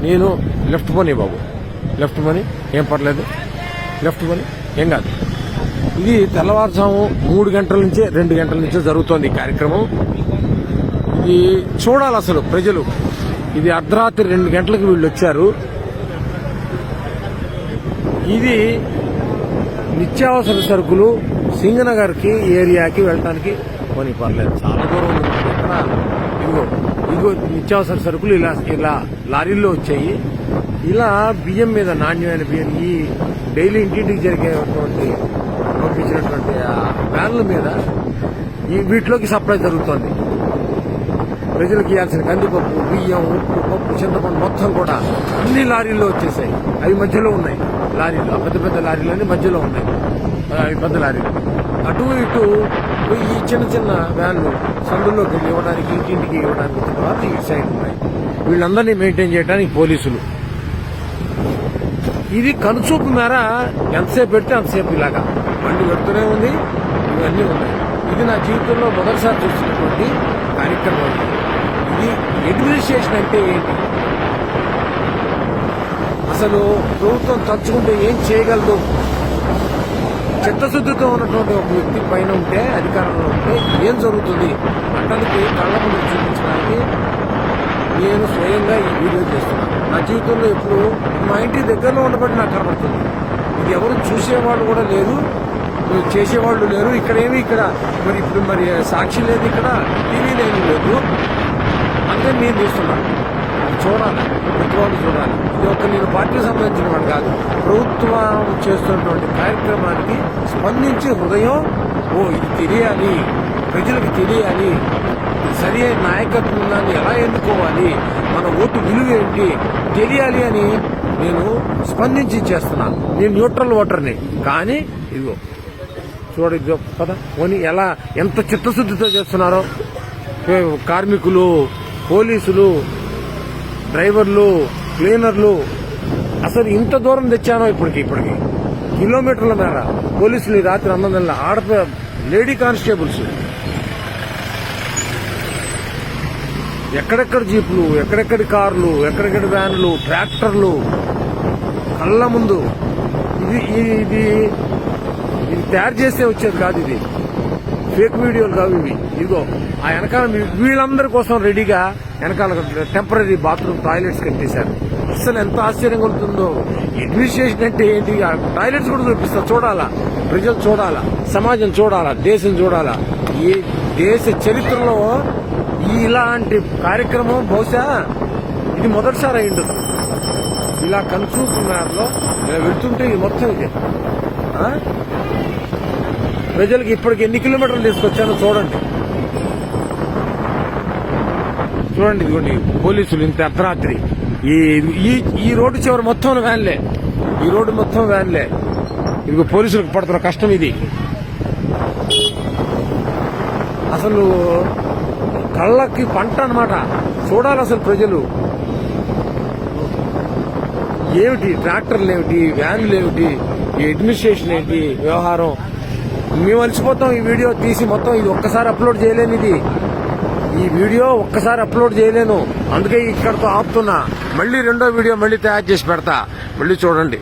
నేను లెఫ్ట్ పోనీ బాబు, లెఫ్ట్ పోనీ, ఏం పర్లేదు, లెఫ్ట్ పోనీ, ఏం కాదు. ఇది తెల్లవారుజాము 3 గంటల నుంచే 2 గంటల నుంచే జరుగుతోంది ఈ కార్యక్రమం. ఇది చూడాలి అసలు ప్రజలు. ఇది అర్ధరాత్రి 2 గంటలకు వీళ్ళు వచ్చారు. ఇది నిత్యావసర సరుకులు సింగనగర్కి ఏరియాకి వెళ్ళడానికి పోనీ పర్లేదు, చాలా దూరం ఉంది. ఇక్కడ ఇదిగో నిత్యావసర సరుకులు ఇలా లారీల్లో వచ్చాయి. ఇలా బియ్యం మీద, నాణ్యమైన బియ్యం, ఈ డైలీ ఇంటింటికి జరిగేటువంటి పంపించినటువంటి వ్యాన్ల మీద వీటిలోకి సప్లై జరుగుతోంది. ప్రజలకు ఇవ్వాల్సిన కందిపప్పు, బియ్యం, ఉప్పు, పప్పు, చింతపండు మొత్తం కూడా అన్ని లారీల్లో వచ్చేసాయి. అవి మధ్యలో ఉన్నాయి లారీలు, పెద్ద పెద్ద లారీలన్నీ మధ్యలో ఉన్నాయి. అవి పెద్ద లారీలు. అటు ఇటు ఈ చిన్న చిన్న వ్యాన్లు సందుల్లోకి వెళ్ళి ఇవ్వడానికి, ఇంటింటికి ఇవ్వడానికి వచ్చిన వాళ్ళు ఈ సైడ్ ఉన్నాయి. వీళ్ళందరినీ మెయింటైన్ చేయడానికి పోలీసులు. ఇది కనుచూపు మేర ఎంతసేపు పెడితే అంతసేపు ఇలాగా బండి పెడుతూనే ఉంది. ఇవన్నీ ఉన్నాయి. ఇది నా జీవితంలో మొదటిసారి చూస్తున్నటువంటి కార్యక్రమం. ఇది అడ్మినిస్ట్రేషన్ అంటే ఏంటి, అసలు ప్రభుత్వం తలుచుకుంటే ఏం చేయగలదు? చిత్తశుద్ధితో ఉన్నటువంటి ఒక వ్యక్తి పైన ఉంటే, అధికారంలో ఉంటే ఏం జరుగుతుంది అంటానికి కళ్ళ ముందు చూపించడానికి నేను స్వయంగా ఈ వీడియో చేస్తున్నాను. నా జీవితంలో ఎప్పుడు మా ఇంటి దగ్గరలో ఉండబట్టి నాకు కనబడుతుంది. ఇది ఎవరు చూసేవాళ్ళు కూడా లేరు, చేసేవాళ్ళు లేరు. ఇక్కడ మరి ఇప్పుడు సాక్షి లేదు, ఇక్కడ టీవీ లేదు. అందరూ నేను చూస్తున్నాను. చూడాలి, ప్రభుత్వాలు చూడాలి. ఇది ఒక నేను పార్టీకి సంబంధించిన వాడు కాదు. ప్రభుత్వం చేస్తున్నటువంటి కార్యక్రమానికి స్పందించి హృదయం, ఇది తెలియాలి, ప్రజలకు తెలియాలి, సరి అయిన నాయకత్వాన్ని ఎలా ఎన్నుకోవాలి, మన ఓటు విలువ ఏంటి తెలియాలి అని నేను స్పందించి చేస్తున్నాను. నేను న్యూట్రల్ ఓటర్ని. కానీ ఇదిగో చూడ కదా పోనీ ఎంత చిత్తశుద్ధితో చేస్తున్నారో కార్మికులు, పోలీసులు, డ్రైవర్లు, క్లీనర్లు. అసలు ఇంత దూరం తెచ్చానో ఇప్పటికి కిలోమీటర్ల మేర పోలీసులు రాత్రి 9 లేడీ కానిస్టేబుల్స్, ఎక్కడెక్కడ జీపులు, ఎక్కడెక్కడి కార్లు, ఎక్కడెక్కడి వ్యాన్లు, ట్రాక్టర్లు కళ్ళ ముందు. ఇది తయారు చేస్తే వచ్చేది కాదు. ఇది ఫేక్ వీడియోలు కావు ఇవి. ఇదిగో ఆ వెనకాల వీళ్ళందరి కోసం రెడీగా వెనకాల టెంపరీ బాత్రూమ్ టాయిలెట్స్ కట్టేశారు. అసలు ఎంత ఆశ్చర్యంగా ఉంటుందో. అడ్మినిస్ట్రేషన్ అంటే ఏంటి? టాయిలెట్స్ కూడా చూపిస్తా. చూడాలా, ప్రజలు చూడాలా, సమాజం చూడాలా, దేశం చూడాలా. ఈ దేశ చరిత్రలో ఇలాంటి కార్యక్రమం బహుశా ఇది మొదటిసారి అయి ఉండదు. ఇలా కన్సూపు మేరలో ఇలా వెళ్తుంటే ఇది మొత్తం ఇదే. ప్రజలకు ఇప్పటికి ఎన్ని కిలోమీటర్లు తీసుకొచ్చానో చూడండి. ఇదిగోండి పోలీసులు ఇంత అర్ధరాత్రి ఈ రోడ్డు చివరి మొత్తం వ్యాన్లే, ఈ రోడ్డు మొత్తం వ్యాన్లే. ఇదిగో పోలీసులకు పడుతున్న కష్టం ఇది. అసలు కళ్ళకి పంట అన్నమాట. చూడాలి అసలు ప్రజలు. ఏమిటి ట్రాక్టర్లు, ఏమిటి వ్యాన్లు, ఏమిటి ఈ అడ్మినిస్ట్రేషన్ ఏంటి వ్యవహారం. మేము అలసిపోతాం ఈ వీడియో తీసి మొత్తం. ఇది ఒక్కసారి అప్లోడ్ చేయలేను. ఈ వీడియో ఒక్కసారి అప్లోడ్ చేయలేను. అందుకే ఇక్కడతో ఆపుతున్నా. మళ్ళీ రెండో వీడియో మళ్ళీ తయారు చేసి పెడతా. మళ్ళీ చూడండి.